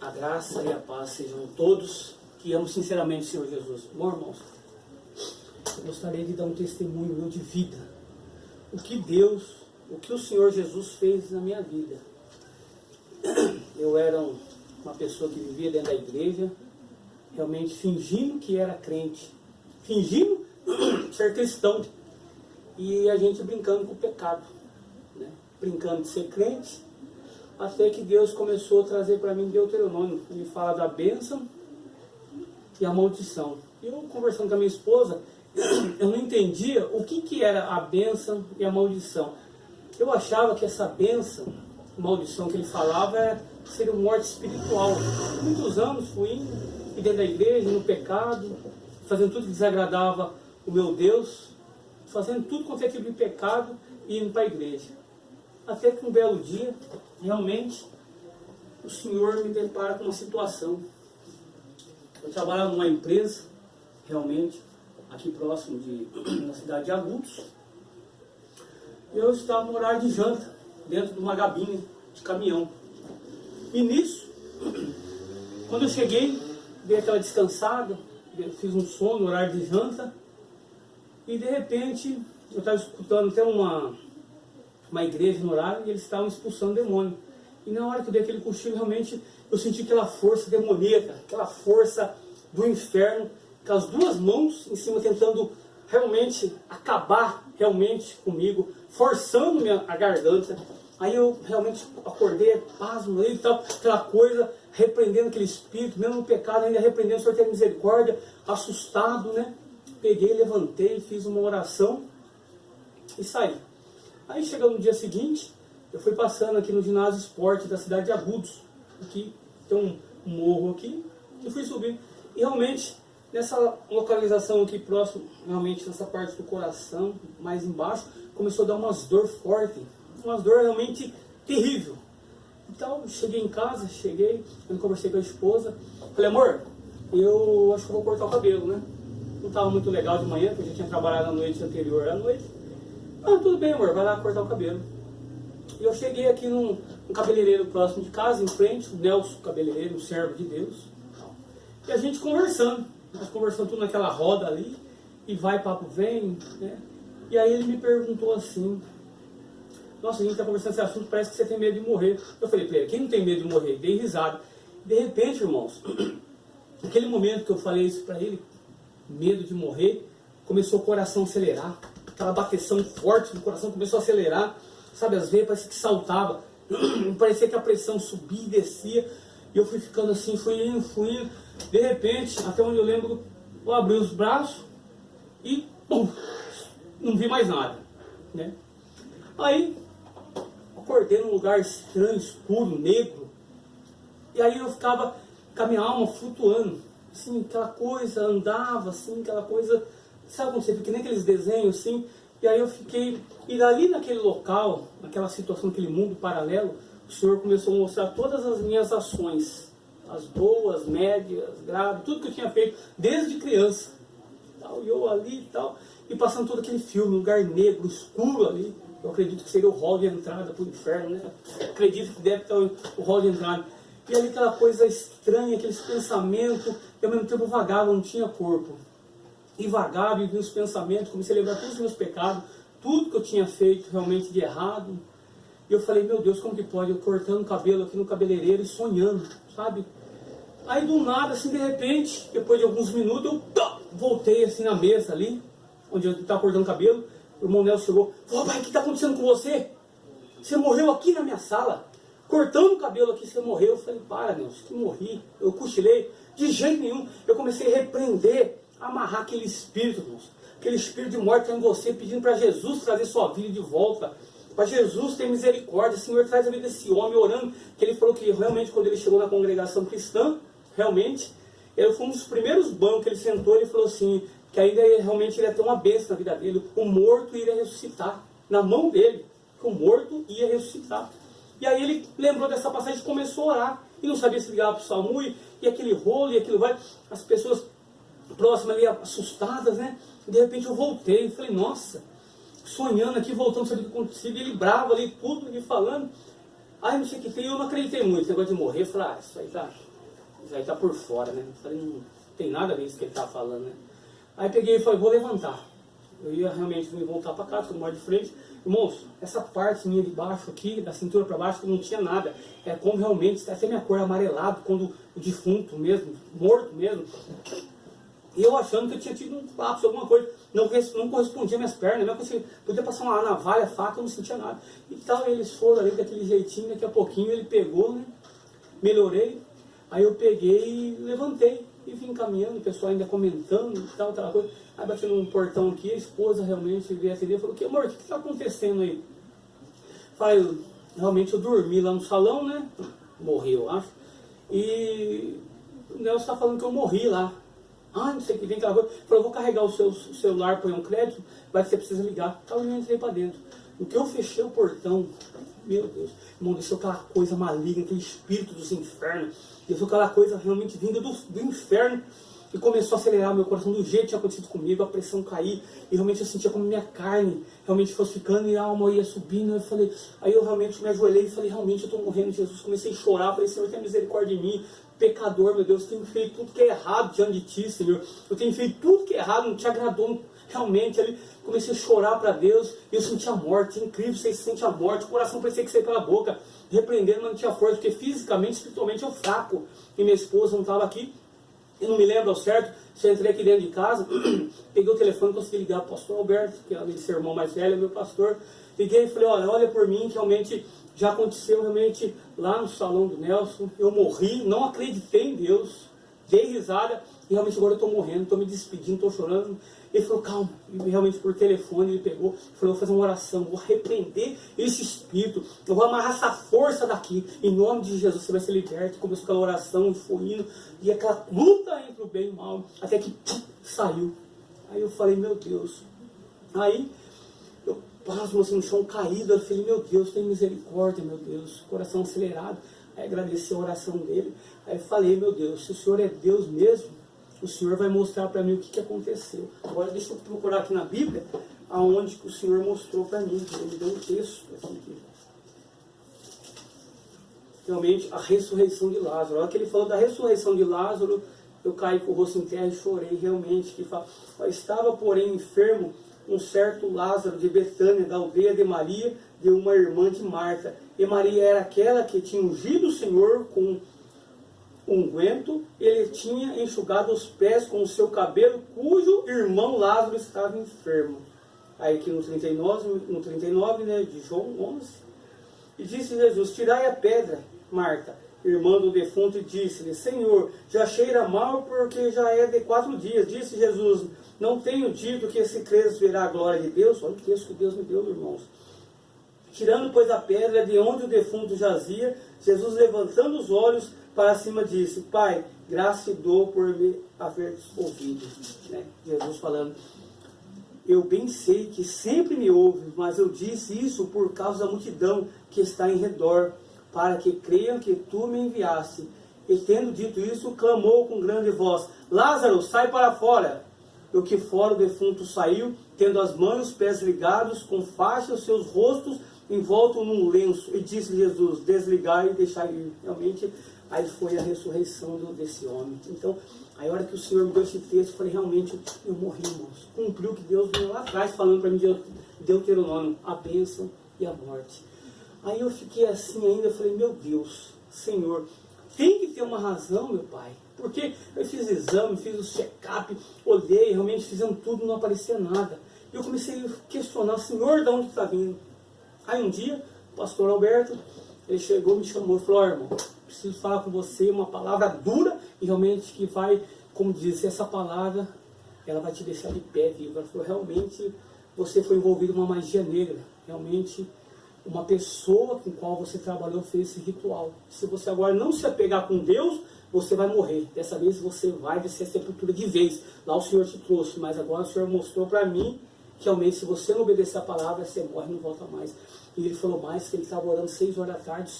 A graça e a paz sejam todos que amam sinceramente o Senhor Jesus. Bom, irmãos, eu gostaria de dar um testemunho meu de vida. O que o Senhor Jesus fez na minha vida. Eu era uma pessoa que vivia dentro da igreja, realmente fingindo que era crente, fingindo ser cristão, e a gente brincando com o pecado, né? Brincando de ser crente, até que Deus começou a trazer para mim Deuteronômio. Ele fala da bênção e a maldição. E eu, conversando com a minha esposa, eu não entendia o que era a bênção e a maldição. Eu achava que essa bênção, maldição que ele falava, seria uma morte espiritual. Muitos anos fui dentro da igreja, no pecado, fazendo tudo que desagradava o meu Deus, fazendo tudo quanto é tipo de pecado e indo para a igreja. Até que um belo dia, realmente, o Senhor me depara com uma situação. Eu trabalhava numa empresa, realmente, aqui próximo da cidade de Agudos. Eu estava no horário de janta, dentro de uma gabine de caminhão. E nisso, quando eu cheguei, dei aquela descansada, fiz um sono no horário de janta, e de repente, eu estava escutando até uma igreja no horário, e eles estavam expulsando demônio. E na hora que eu dei aquele cochilo, realmente, eu senti aquela força demoníaca, aquela força do inferno, com as duas mãos em cima, tentando realmente acabar realmente comigo, forçando a garganta. Aí eu realmente acordei, pasmo e tal, aquela coisa, repreendendo aquele espírito, mesmo no pecado, ainda repreendendo, o Senhor tem misericórdia, assustado, né? Peguei, levantei, fiz uma oração e saí. Aí chegou no dia seguinte, eu fui passando aqui no ginásio esporte da cidade de Agudos. Aqui tem um morro aqui, eu fui subir. E realmente, nessa localização aqui próximo, realmente nessa parte do coração, mais embaixo, começou a dar umas dor forte, umas dor realmente terrível. Então, cheguei em casa, eu conversei com a esposa, falei, amor, eu acho que eu vou cortar o cabelo, né? Não estava muito legal de manhã, porque eu já tinha trabalhado a noite anterior à noite. Ah, tudo bem, amor, vai lá cortar o cabelo. E eu cheguei aqui num cabeleireiro próximo de casa, em frente, o Nelson cabeleireiro, um servo de Deus. E a gente conversando, nós conversando tudo naquela roda ali, e vai, papo vem, né? E aí ele me perguntou assim, nossa, a gente está conversando esse assunto, parece que você tem medo de morrer. Eu falei para ele, quem não tem medo de morrer? Dei risada. De repente, irmãos, naquele momento que eu falei isso para ele, medo de morrer, começou o coração a acelerar, aquela bateção forte do coração começou a acelerar, sabe, as veias parecia que saltava, parecia que a pressão subia e descia, e eu fui ficando assim, fui indo, de repente, até onde eu lembro, eu abri os braços e pum, não vi mais nada, né? Aí, acordei num lugar estranho, escuro, negro, e aí eu ficava com a minha alma flutuando, assim, aquela coisa, andava assim, aquela coisa, sabe quando você fica, que nem aqueles desenhos assim, e aí eu fiquei, e dali naquele local, naquela situação, naquele mundo paralelo, o Senhor começou a mostrar todas as minhas ações, as boas, médias, graves, tudo que eu tinha feito desde criança, tal, e eu ali e tal, e passando todo aquele filme, um lugar negro, escuro ali. Eu acredito que seria o hall de entrada para o inferno, né? Acredito que deve estar o hall de entrada. E ali aquela coisa estranha, aqueles pensamentos, e ao mesmo tempo eu vagava, não tinha corpo. E vagava e vi os pensamentos, comecei a lembrar todos os meus pecados, tudo que eu tinha feito realmente de errado. E eu falei, meu Deus, como que pode? Eu cortando o cabelo aqui no cabeleireiro e sonhando, sabe? Aí do nada, assim, de repente, depois de alguns minutos, eu voltei assim na mesa ali, onde eu estava cortando o cabelo. O irmão Nelson chegou, falou, pai, o que está acontecendo com você? Você morreu aqui na minha sala, cortando o cabelo aqui, você morreu. Eu falei, para, Nelson, que morri. Eu cochilei, de jeito nenhum. Eu comecei a repreender, a amarrar aquele espírito, Nelson, aquele espírito de morte em você, pedindo para Jesus trazer sua vida de volta, para Jesus ter misericórdia. Senhor, traz a vida desse homem, orando, que ele falou que realmente quando ele chegou na congregação cristã, realmente, ele foi um dos primeiros bancos que ele sentou, ele falou assim, que ainda realmente ele ia ter uma bênção na vida dele, o morto iria ressuscitar, na mão dele, que o morto ia ressuscitar. E aí ele lembrou dessa passagem e começou a orar, e não sabia se ligava para o SAMU, e aquele rolo, e aquilo vai, as pessoas próximas ali assustadas, né? E de repente eu voltei, e falei, nossa, sonhando aqui, voltando, sabia o que acontecia, e ele bravo ali, tudo ali falando. Aí não sei o que tem, eu não acreditei muito, esse negócio de morrer, eu falei, isso aí tá isso aí tá por fora, né? Eu falei, não tem nada a ver com isso que ele tá falando, né? Aí peguei e falei, vou levantar. Eu ia realmente me voltar para casa, eu moro de frente. Irmãos, essa parte minha de baixo aqui, da cintura para baixo, não tinha nada. É como realmente, até minha cor amarelado, quando o defunto mesmo, morto mesmo. E eu achando que eu tinha tido um lapso, alguma coisa. Não correspondia às minhas pernas. Mesmo que podia passar uma navalha, faca, eu não sentia nada. E tal, eles foram ali daquele jeitinho, daqui a pouquinho ele pegou, né? Melhorei. Aí eu peguei e levantei. E vim caminhando, o pessoal ainda comentando e tal, aquela coisa. Aí bati num portão aqui, a esposa realmente veio atender e falou, amor, o que está acontecendo aí? Falei, realmente eu dormi lá no salão, né? Morri, eu acho. E o Nelson está falando que eu morri lá. Ah, não sei o que tem aquela coisa. Falei, vou carregar o seu celular, põe um crédito, vai que você precisa ligar. Então eu entrei para dentro. No que eu fechei o portão, meu Deus, irmão, deixou aquela coisa maligna, aquele espírito dos infernos, deixou aquela coisa realmente vinda do inferno, e começou a acelerar o meu coração do jeito que tinha acontecido comigo, a pressão cair, e realmente eu sentia como minha carne realmente fosse ficando, e a alma ia subindo. Eu falei, aí eu realmente me ajoelhei e falei, realmente eu estou morrendo, Jesus. Comecei a chorar, falei, Senhor, tenha misericórdia de mim, pecador, meu Deus, eu tenho feito tudo que é errado diante de Ti, Senhor, eu tenho feito tudo que é errado, não Te agradou realmente. Ali comecei a chorar para Deus, e eu senti a morte. É incrível, você sente a morte, o coração parecia que saía pela boca, repreendendo, mas não tinha força, porque fisicamente, espiritualmente eu fraco, e minha esposa não estava aqui. Eu não me lembro ao certo, se eu entrei aqui dentro de casa, peguei o telefone, consegui ligar para o pastor Alberto, que além de ser irmão mais velho, é meu pastor. Liguei e falei, olha por mim, que realmente já aconteceu realmente lá no salão do Nelson. Eu morri, não acreditei em Deus, dei risada, e realmente agora eu estou morrendo, estou me despedindo, estou chorando. Ele falou, calma, e realmente por telefone ele pegou, falou, vou fazer uma oração, vou repreender esse espírito, eu vou amarrar essa força daqui, em nome de Jesus você vai ser liberto. Começou aquela oração, foi indo, e aquela luta entre o bem e o mal, até que saiu. Aí eu falei, meu Deus. Aí eu pasmo assim no chão caído, eu falei, meu Deus, tem misericórdia, meu Deus, coração acelerado. Aí agradeci a oração dele, aí eu falei, meu Deus, se o Senhor é Deus mesmo, o Senhor vai mostrar para mim o que aconteceu. Agora deixa eu procurar aqui na Bíblia, aonde que o Senhor mostrou para mim. Ele me deu um texto assim, aqui. Realmente, a ressurreição de Lázaro. A hora que ele falou da ressurreição de Lázaro, eu caí com o rosto em terra e chorei realmente. Que fala, estava, porém, enfermo um certo Lázaro de Betânia, da aldeia de Maria, de uma irmã de Marta. E Maria era aquela que tinha ungido o Senhor com unguento, ele tinha enxugado os pés com o seu cabelo, cujo irmão Lázaro estava enfermo. Aí aqui no 39, né, de João 11, e disse Jesus, tirai a pedra, Marta, irmã do defunto, e disse-lhe, Senhor, já cheira mal, porque já é de 4 dias. Disse Jesus, não tenho dito que se creres verá a glória de Deus? Olha o texto que Deus me deu, irmãos. Tirando, pois, a pedra de onde o defunto jazia, Jesus, levantando os olhos para cima, disse, Pai, graça te dou por me haver ouvido. Né? Jesus falando, eu bem sei que sempre me ouve, mas eu disse isso por causa da multidão que está em redor, para que creiam que tu me enviaste. E tendo dito isso, clamou com grande voz, Lázaro, sai para fora. E que fora o defunto saiu, tendo as mãos e os pés ligados, com faixa os seus rostos envoltos num lenço. E disse Jesus, desligai e deixai ir. Realmente, aí foi a ressurreição desse homem. Então, aí a hora que o Senhor me deu esse texto, eu falei, realmente, eu morri, irmãos. Cumpriu o que Deus veio lá atrás, falando para mim de Deuteronômio, a bênção e a morte. Aí eu fiquei assim ainda, eu falei, meu Deus, Senhor, tem que ter uma razão, meu Pai. Porque eu fiz exame, fiz o check-up, olhei, realmente fizemos tudo, não aparecia nada. E eu comecei a questionar, Senhor, de onde está vindo? Aí um dia, o pastor Alberto, ele chegou, me chamou e falou, irmão, preciso falar com você uma palavra dura e realmente que vai, como diz, essa palavra, ela vai te deixar de pé vivo. Ela falou, realmente, você foi envolvido em uma magia negra. Realmente, uma pessoa com a qual você trabalhou fez esse ritual. Se você agora não se apegar com Deus, você vai morrer. Dessa vez você vai descer a sepultura de vez. Lá o Senhor te trouxe, mas agora o Senhor mostrou para mim que realmente se você não obedecer a palavra, você morre e não volta mais. E ele falou mais que ele estava orando 6 horas da tarde,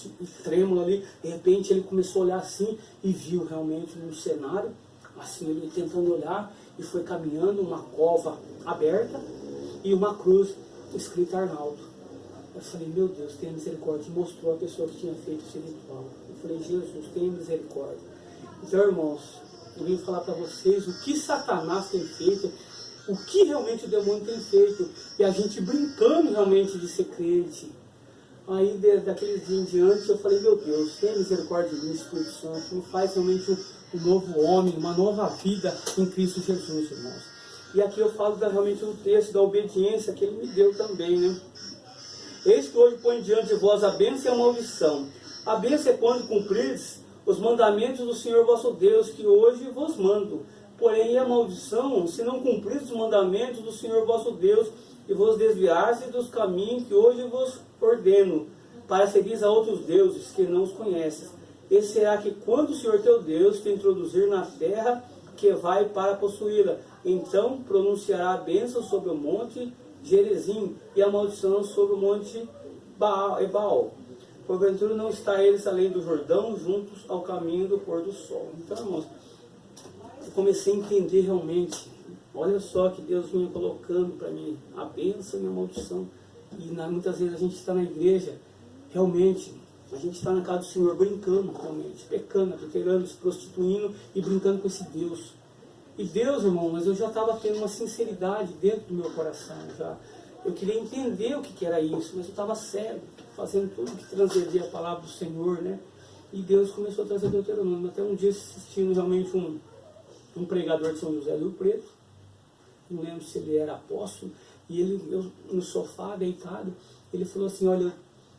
trêmulo ali. De repente ele começou a olhar assim e viu realmente um cenário, assim ele tentando olhar, e foi caminhando uma cova aberta e uma cruz escrita Arnaldo. Eu falei, meu Deus, tenha misericórdia. E mostrou a pessoa que tinha feito esse ritual. Eu falei, Jesus, tenha misericórdia. Então, irmãos, eu vim falar para vocês o que Satanás tem feito, o que realmente o demônio tem feito, e a gente brincando realmente de ser crente. Aí, daqueles dias em diante, eu falei, meu Deus, tenha misericórdia de mim, Espírito Santo, me faz realmente um novo homem, uma nova vida em Cristo Jesus, irmãos. E aqui eu falo realmente do texto, da obediência que Ele me deu também, né? Eis que hoje põe diante de vós a bênção e a maldição. A bênção é quando cumprides os mandamentos do Senhor vosso Deus, que hoje vos mando. Porém, a maldição, se não cumprides os mandamentos do Senhor vosso Deus, e vos desviardes dos caminhos que hoje vos ordeno, para seguir a outros deuses que não os conheces. Esse será que quando o Senhor teu Deus te introduzir na terra que vai para possuí-la, então pronunciará a bênção sobre o monte Gerizim e a maldição sobre o monte Baal. Porventura não está eles além do Jordão, juntos ao caminho do pôr do sol. Então, irmãos, eu comecei a entender realmente. Olha só que Deus vinha colocando para mim a bênção e a maldição. E muitas vezes a gente está na igreja, realmente, a gente está na casa do Senhor brincando, realmente, pecando, adulterando, se prostituindo e brincando com esse Deus. E Deus, irmão, mas eu já estava tendo uma sinceridade dentro do meu coração. Já. Eu queria entender o que era isso, mas eu estava cego, fazendo tudo que transgredia a palavra do Senhor, né? E Deus começou a trazer Deuteronômio. Até um dia assistindo realmente um pregador de São José do Rio Preto, não lembro se ele era apóstolo, e eu no sofá, deitado, ele falou assim, olha,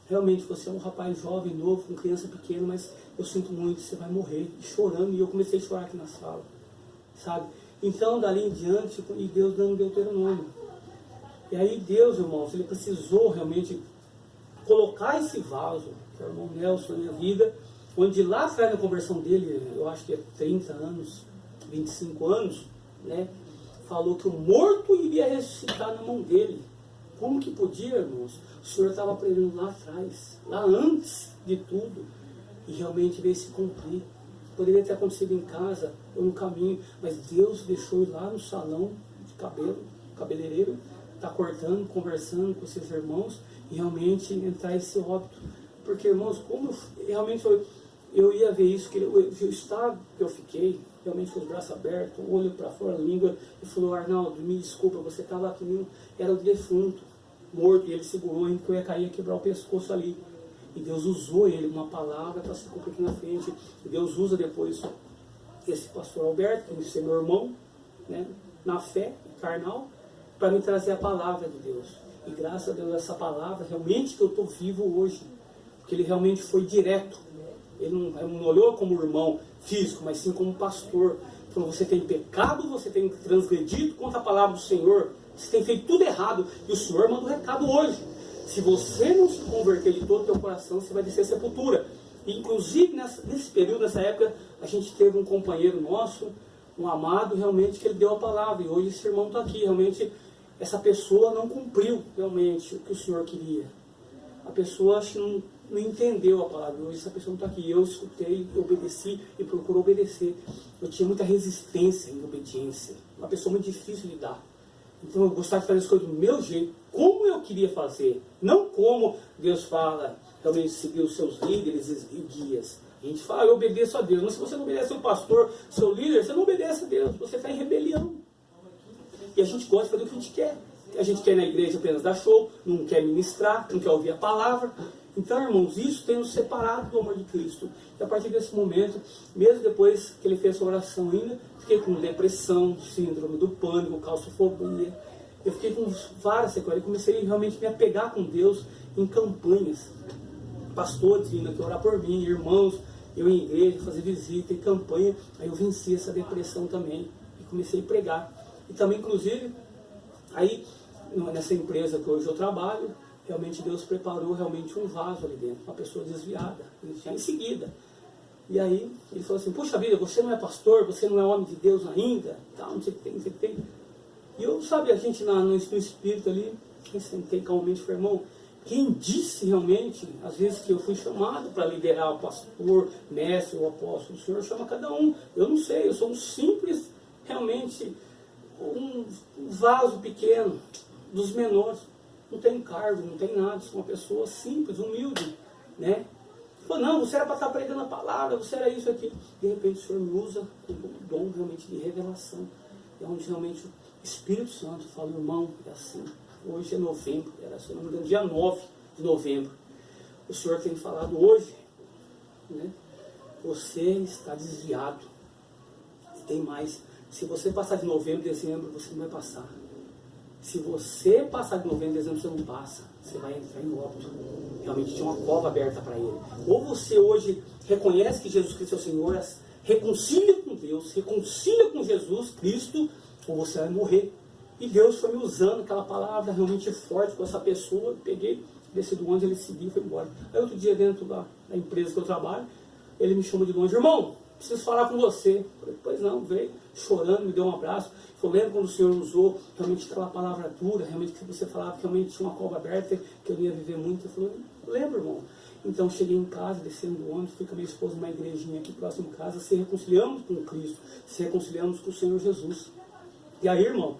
realmente você é um rapaz jovem, novo, com criança pequena, mas eu sinto muito, você vai morrer, e chorando, e eu comecei a chorar aqui na sala, sabe? Então, dali em diante, e Deus dando Deuteronômio. E aí Deus, irmãos, Ele precisou realmente colocar esse vaso, que é o irmão Nelson, na minha vida, onde lá atrás da conversão dele, eu acho que é 30 anos, 25 anos, né? Falou que o morto iria ressuscitar na mão dele. Como que podia, irmãos? O Senhor estava prevendo lá atrás, lá antes de tudo, e realmente veio se cumprir. Poderia ter acontecido em casa ou no caminho, mas Deus deixou ir lá no salão de cabelo, cabeleireiro, está cortando, conversando com esses irmãos e realmente entrar esse óbito. Porque, irmãos, como realmente eu ia ver isso, que o estado que eu fiquei, realmente com os braços abertos, o olho para fora, a língua, e falou, Arnaldo, me desculpa, você estava aqui, era o defunto, morto, e ele segurou, que eu ia cair, ia quebrar o pescoço ali. E Deus usou ele, uma palavra, para se cumprir aqui na frente. E Deus usa depois esse pastor Alberto, que é meu irmão, né, na fé carnal, para me trazer a palavra de Deus. E graças a Deus, essa palavra, realmente que eu estou vivo hoje, porque ele realmente foi direto. Ele não olhou como irmão físico, mas sim como pastor. Então você tem pecado, você tem transgredido contra a palavra do Senhor, você tem feito tudo errado, e o Senhor manda um recado hoje. Se você não se converter de todo o teu coração, você vai descer a sepultura. E, inclusive, nesse período, nessa época, a gente teve um companheiro nosso, um amado, realmente, que ele deu a palavra. E hoje esse irmão está aqui. Realmente, essa pessoa não cumpriu, realmente, o que o Senhor queria. A pessoa, acho que não entendeu a palavra. Hoje essa pessoa não está aqui. Eu escutei, obedeci e procuro obedecer. Eu tinha muita resistência em obediência. Uma pessoa muito difícil de lidar. Então eu gostava de fazer as coisas do meu jeito, como eu queria fazer, não como Deus fala, realmente seguir os seus líderes e guias. A gente fala, eu obedeço a Deus, mas se você não obedece ao pastor, seu líder, você não obedece a Deus, você está em rebelião. E a gente gosta de fazer o que a gente quer. A gente quer ir na igreja apenas dar show, não quer ministrar, não quer ouvir a palavra. Então, irmãos, isso tem nos separado do amor de Cristo. E a partir desse momento, mesmo depois que ele fez essa oração ainda, fiquei com depressão, síndrome do pânico, claustrofobia. Eu fiquei com várias sequelas. Eu comecei realmente a me apegar com Deus em campanhas. Pastores vindo aqui orar por mim, irmãos, eu em igreja, fazer visita e campanha. Aí eu venci essa depressão também e comecei a pregar. E também, inclusive, aí nessa empresa que hoje eu trabalho, realmente Deus preparou realmente um vaso ali dentro, uma pessoa desviada, já em seguida. E aí ele falou assim, puxa vida, você não é pastor, você não é homem de Deus ainda, tal, não sei o que tem, não sei o que tem. E eu, sabe, a gente no espírito ali, eu sentei calmamente e falei, irmão, quem disse realmente, às vezes que eu fui chamado para liderar o pastor, mestre, o apóstolo, o Senhor chama cada um, eu não sei, eu sou um simples, realmente, um vaso pequeno, dos menores, não tem cargo, não tem nada, sou uma pessoa simples, humilde, né? Falou, não, você era para estar pregando a palavra, você era isso aqui. De repente o Senhor me usa com o dom realmente de revelação. É onde realmente o Espírito Santo fala, irmão, é assim. Hoje é novembro, era, se não me engano, dia 9 de novembro. O Senhor tem falado hoje, né? Você está desviado. E tem mais. Se você passar de novembro, dezembro, você não vai passar. Se você passar de novembro, dezembro, você não passa. Você vai entrar em óbito. Realmente tinha uma cova aberta para ele. Ou você hoje reconhece que Jesus Cristo é o Senhor, reconcilia com Deus, reconcilia com Jesus Cristo, ou você vai morrer. E Deus foi me usando aquela palavra realmente forte com essa pessoa. Eu peguei, desci do ônibus, ele seguiu e foi embora. Aí outro dia, dentro da empresa que eu trabalho, ele me chamou de longe, irmão, preciso falar com você. Eu falei, pois não, veio chorando, me deu um abraço. Falei, lembra quando o Senhor usou realmente aquela palavra dura, realmente que você falava que realmente tinha uma cova aberta, que eu ia viver muito. Eu falei, lembro, irmão. Então cheguei em casa, descendo do ônibus, fui com a minha esposa numa igrejinha aqui próximo de casa, se reconciliamos com Cristo, se reconciliamos com o Senhor Jesus. E aí, irmão,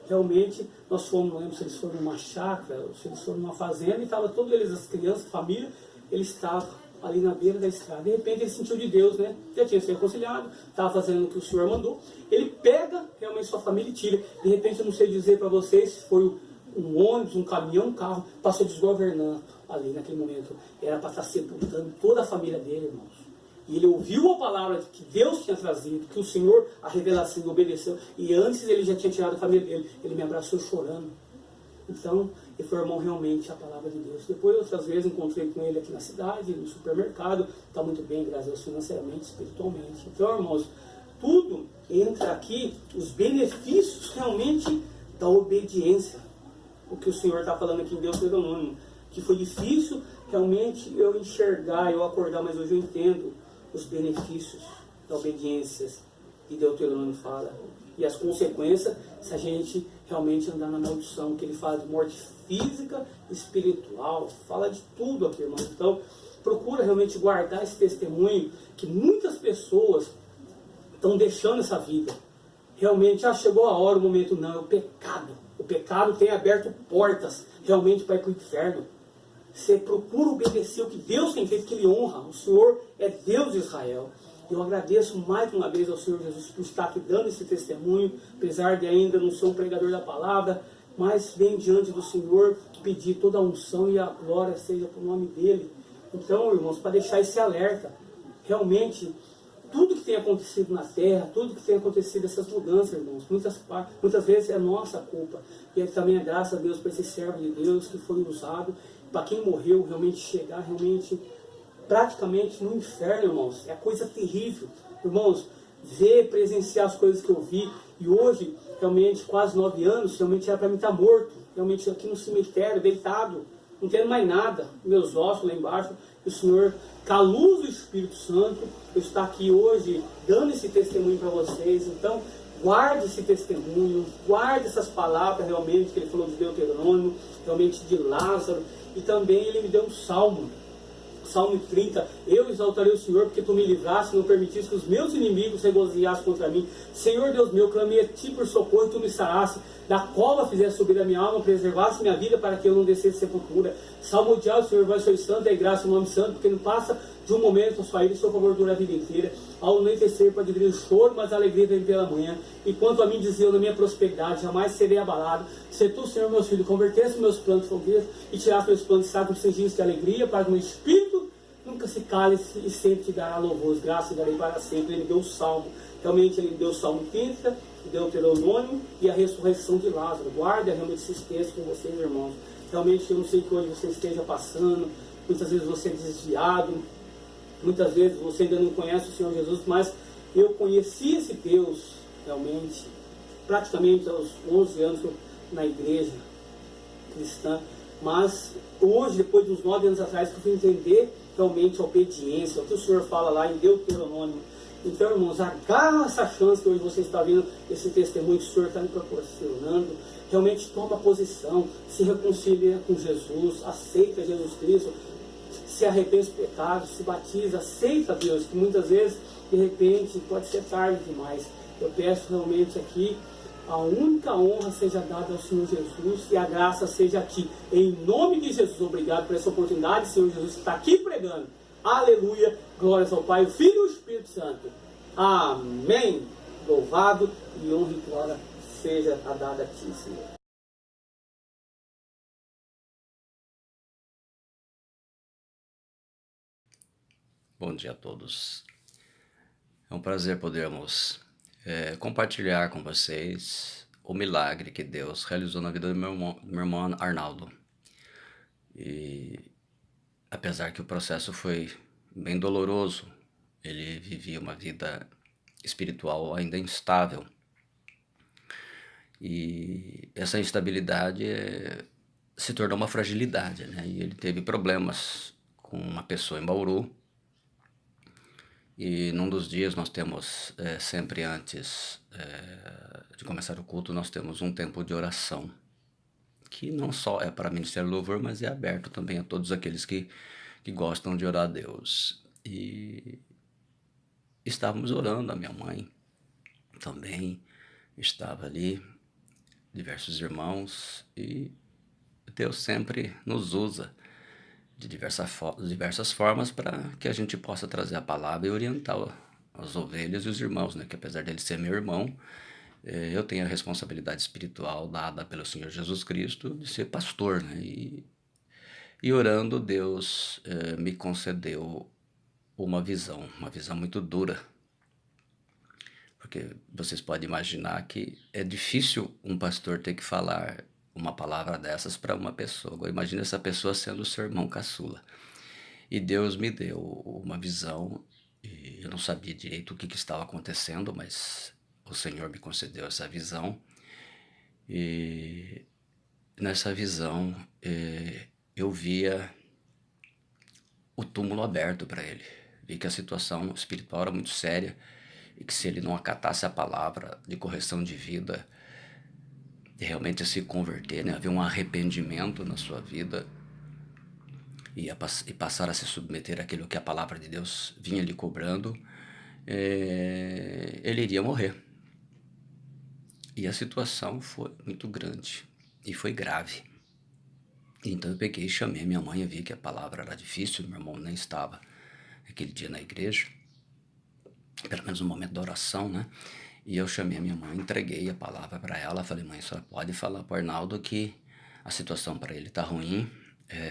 realmente nós fomos, não lembro se eles foram numa chácara, ou se eles foram numa fazenda, e estavam todos eles, as crianças, família, eles estavam ali na beira da estrada. De repente ele sentiu de Deus, né? Já tinha se reconciliado, estava fazendo o que o Senhor mandou. Ele pega realmente sua família e tira. De repente, eu não sei dizer para vocês se foi um ônibus, um caminhão, um carro, passou desgovernando ali naquele momento. Era para estar sepultando toda a família dele, irmãos. E ele ouviu a palavra que Deus tinha trazido, que o Senhor, a revelação, obedeceu. E antes ele já tinha tirado a família dele. Ele me abraçou chorando. Então, ele foi, irmão, realmente a palavra de Deus. Depois, outras vezes, encontrei com ele aqui na cidade, no supermercado. Está muito bem, graças a Deus, financeiramente, espiritualmente. Então, irmãos, tudo entra aqui, os benefícios realmente da obediência. O que o Senhor está falando aqui em Deuteronômio, que foi difícil realmente eu enxergar, eu acordar, mas hoje eu entendo os benefícios da obediência que Deuteronômio fala. E as consequências, se a gente realmente andar na maldição, que ele fala de morte física, espiritual, fala de tudo aqui, irmão. Então, procura realmente guardar esse testemunho, que muitas pessoas estão deixando essa vida. Realmente, chegou a hora, o momento, não, é o pecado. O pecado tem aberto portas, realmente, para ir para o inferno. Você procura obedecer o que Deus tem feito, que Ele honra. O Senhor é Deus de Israel. Eu agradeço mais uma vez ao Senhor Jesus por estar aqui dando esse testemunho, apesar de ainda não ser um pregador da palavra, mas vem diante do Senhor pedir toda a unção e a glória seja para o nome dEle. Então, irmãos, para deixar esse alerta, realmente, tudo que tem acontecido na terra, tudo que tem acontecido, essas mudanças, irmãos, muitas vezes é nossa culpa. E também é graças a Deus por esse servo de Deus que foi usado, para quem morreu realmente chegar, realmente, praticamente no inferno, irmãos. É coisa terrível. Irmãos, ver, presenciar as coisas que eu vi, e hoje, realmente, quase 9 anos, realmente era para mim estar morto, realmente aqui no cemitério, deitado, não tendo mais nada, meus ossos lá embaixo, e o Senhor, com a luz do Espírito Santo, eu estou aqui hoje, dando esse testemunho para vocês. Então, guarde esse testemunho, guarde essas palavras, realmente, que ele falou de Deuteronômio, realmente de Lázaro, e também ele me deu um salmo, Salmo 30, eu exaltarei o Senhor, porque tu me livraste e não permitiste que os meus inimigos regozijassem contra mim. Senhor Deus meu, clamei a ti por socorro e tu me saraste. Da cova fizeste subir a minha alma, preservaste minha vida para que eu não descesse sepultura. Salmodiar o Senhor, vós sois santo, e graça o nome santo, porque não passa de um momento a sua ira e seu favor dura a vida inteira. Ao anoitecer pode vir o choro, mas a alegria vem pela manhã. E quanto a mim dizia na minha prosperidade, jamais serei abalado. Se tu, Senhor, meus filhos, convertesse meus planos fogueiros e tirasse meus planos de sacos de alegria, para que o meu espírito nunca se cale e sempre te dará louvores, graças e darei para sempre. Ele me deu o salmo, realmente ele me deu o salmo 30, Deuteronômio e a ressurreição de Lázaro. Guarda realmente esses textos com vocês, irmãos. Realmente eu não sei que hoje você esteja passando, muitas vezes você é desviado, muitas vezes você ainda não conhece o Senhor Jesus, mas eu conheci esse Deus realmente, praticamente aos 11 anos na igreja cristã, mas hoje, depois de uns 9 anos atrás, que eu fui entender realmente a obediência, o que o Senhor fala lá em Deuteronômio. Então, irmãos, agarra essa chance que hoje você está vendo, esse testemunho que o Senhor está me proporcionando. Realmente toma posição, se reconcilia com Jesus, aceita Jesus Cristo, se arrepende dos pecados, se batiza, aceita Deus, que muitas vezes, de repente, pode ser tarde demais. Eu peço realmente aqui, a única honra seja dada ao Senhor Jesus e a graça seja a ti. Em nome de Jesus, obrigado por essa oportunidade, Senhor Jesus, que está aqui pregando. Aleluia. Glórias ao Pai, o Filho e o Espírito Santo. Amém. Louvado e honra e glória seja a dada a ti, Senhor. Bom dia a todos. É um prazer podermos compartilhar com vocês o milagre que Deus realizou na vida do meu irmão Arnaldo. E apesar que o processo foi bem doloroso, ele vivia uma vida espiritual ainda instável. E essa instabilidade se tornou uma fragilidade, né? E ele teve problemas com uma pessoa em Bauru. E num dos dias nós temos, sempre antes de começar o culto, nós temos um tempo de oração, que não só é para Ministério Louvor, mas é aberto também a todos aqueles que gostam de orar a Deus. E estávamos orando, a minha mãe também estava ali, diversos irmãos, e Deus sempre nos usa de diversas formas para que a gente possa trazer a palavra e orientar as ovelhas e os irmãos, né? Que apesar dele ser meu irmão, eu tenho a responsabilidade espiritual dada pelo Senhor Jesus Cristo de ser pastor, né? E orando, Deus me concedeu uma visão muito dura, porque vocês podem imaginar que é difícil um pastor ter que falar uma palavra dessas para uma pessoa. Agora imagina essa pessoa sendo o seu irmão caçula. E Deus me deu uma visão, e eu não sabia direito o que estava acontecendo, mas o Senhor me concedeu essa visão. E nessa visão eu via o túmulo aberto para ele. Vi que a situação espiritual era muito séria e que se ele não acatasse a palavra de correção de vida, de realmente se converter, né, haver um arrependimento na sua vida, e passar a se submeter àquilo que a palavra de Deus vinha lhe cobrando, ele iria morrer. E a situação foi muito grande e foi grave. Então eu peguei e chamei minha mãe, eu vi que a palavra era difícil, meu irmão nem estava aquele dia na igreja, pelo menos no momento da oração, né? E eu chamei a minha mãe, entreguei a palavra para ela, falei: mãe, a senhora pode falar para o Arnaldo que a situação para ele está ruim,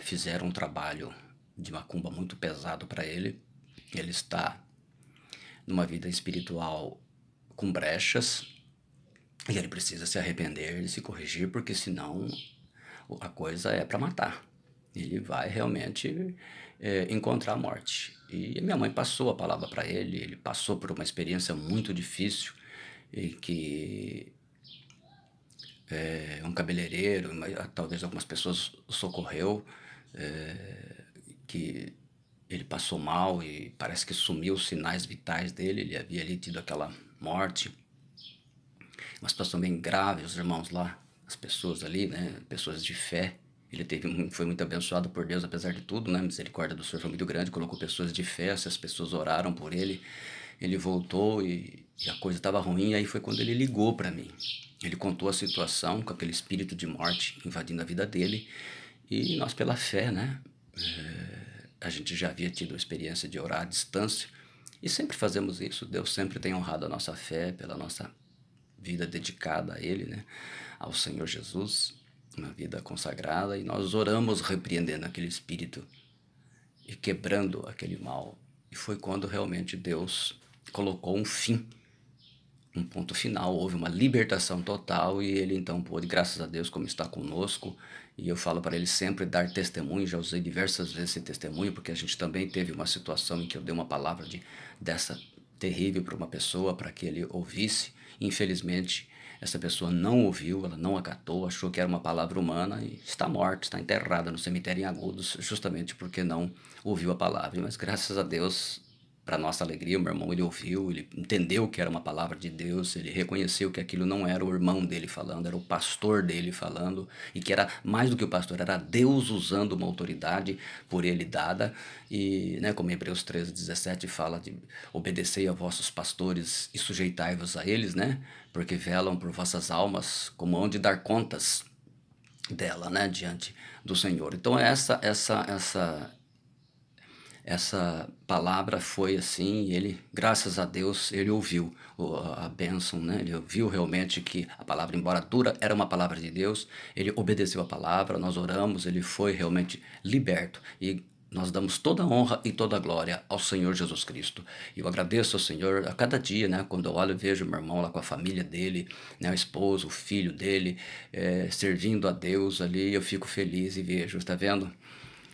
fizeram um trabalho de macumba muito pesado para ele, ele está numa vida espiritual com brechas, e ele precisa se arrepender e se corrigir, porque senão a coisa é para matar. Ele vai realmente encontrar a morte. E minha mãe passou a palavra para ele, ele passou por uma experiência muito difícil, e que um cabeleireiro, talvez algumas pessoas socorreu, que ele passou mal e parece que sumiu os sinais vitais dele, ele havia ali tido aquela morte, uma situação bem grave, os irmãos lá, as pessoas ali, né, pessoas de fé, ele foi muito abençoado por Deus apesar de tudo, né, a misericórdia do Senhor foi muito grande, colocou pessoas de fé, essas pessoas oraram por ele, ele voltou e a coisa estava ruim, aí foi quando ele ligou para mim, ele contou a situação com aquele espírito de morte invadindo a vida dele, e nós pela fé, né, a gente já havia tido a experiência de orar à distância, e sempre fazemos isso, Deus sempre tem honrado a nossa fé pela nossa vida dedicada a Ele, né, ao Senhor Jesus, uma vida consagrada, e nós oramos repreendendo aquele espírito e quebrando aquele mal. E foi quando realmente Deus colocou um fim, um ponto final, houve uma libertação total, e ele então pôde, graças a Deus, como está conosco, e eu falo para ele sempre dar testemunho, já usei diversas vezes esse testemunho, porque a gente também teve uma situação em que eu dei uma palavra dessa terrível para uma pessoa, para que ele ouvisse. Infelizmente, essa pessoa não ouviu, ela não acatou, achou que era uma palavra humana e está morta, está enterrada no cemitério em Agudos, justamente porque não ouviu a palavra. Mas graças a Deus, para nossa alegria, o meu irmão, ele ouviu, ele entendeu que era uma palavra de Deus, ele reconheceu que aquilo não era o irmão dele falando, era o pastor dele falando, e que era mais do que o pastor, era Deus usando uma autoridade por ele dada, e né, como Hebreus 13:17 fala de obedecei a vossos pastores e sujeitai-vos a eles, né, porque velam por vossas almas, como hão de dar contas dela, né, diante do Senhor. Então essa essa palavra foi assim, e ele, graças a Deus, ele ouviu a bênção, né? Ele ouviu realmente que a palavra, embora dura, era uma palavra de Deus, ele obedeceu a palavra, nós oramos, ele foi realmente liberto, e nós damos toda a honra e toda a glória ao Senhor Jesus Cristo. E eu agradeço ao Senhor a cada dia, né? Quando eu olho e vejo meu irmão lá com a família dele, né? O esposo, o filho dele, servindo a Deus ali, eu fico feliz e vejo, está vendo?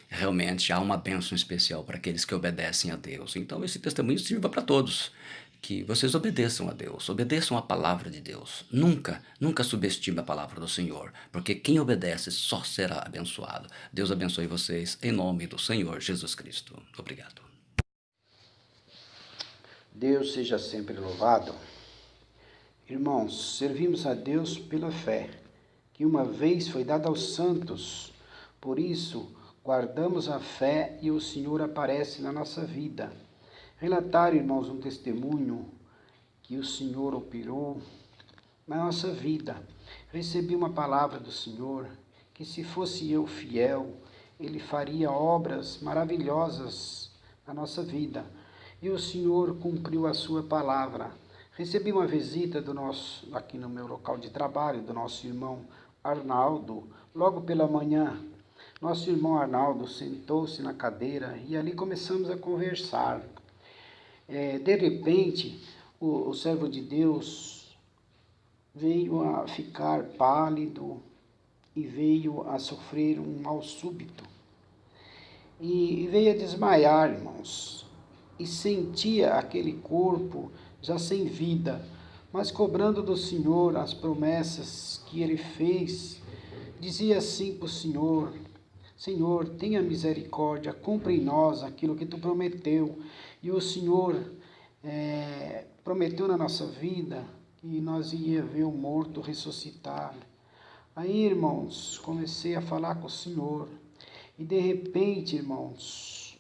Realmente há uma bênção especial para aqueles que obedecem a Deus. Então esse testemunho sirva para todos, que vocês obedeçam a Deus, obedeçam a palavra de Deus. Nunca, nunca subestime a palavra do Senhor, porque quem obedece só será abençoado. Deus abençoe vocês, em nome do Senhor Jesus Cristo. Obrigado. Deus seja sempre louvado. Irmãos, servimos a Deus pela fé, que uma vez foi dada aos santos. Por isso, guardamos a fé e o Senhor aparece na nossa vida. Relatar, irmãos, um testemunho que o Senhor operou na nossa vida. Recebi uma palavra do Senhor, que se fosse eu fiel, Ele faria obras maravilhosas na nossa vida. E o Senhor cumpriu a sua palavra. Recebi uma visita aqui no meu local de trabalho, do nosso irmão Arnaldo, logo pela manhã. Nosso irmão Arnaldo sentou-se na cadeira e ali começamos a conversar. De repente, o servo de Deus veio a ficar pálido e veio a sofrer um mal súbito. E veio a desmaiar, irmãos, e sentia aquele corpo já sem vida, mas cobrando do Senhor as promessas que ele fez. Dizia assim para o Senhor: Senhor, tenha misericórdia, cumpre em nós aquilo que Tu prometeu. E o Senhor prometeu na nossa vida que nós ia ver o morto ressuscitar. Aí, irmãos, comecei a falar com o Senhor. E de repente, irmãos,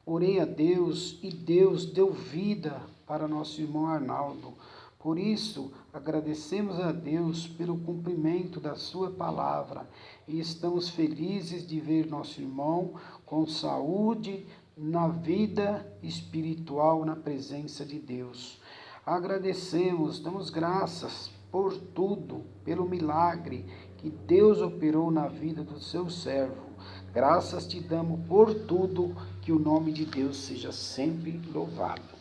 orei a Deus e Deus deu vida para nosso irmão Arnaldo. Por isso, agradecemos a Deus pelo cumprimento da sua palavra e estamos felizes de ver nosso irmão com saúde na vida espiritual, na presença de Deus. Agradecemos, damos graças por tudo, pelo milagre que Deus operou na vida do seu servo. Graças te damos por tudo, que o nome de Deus seja sempre louvado.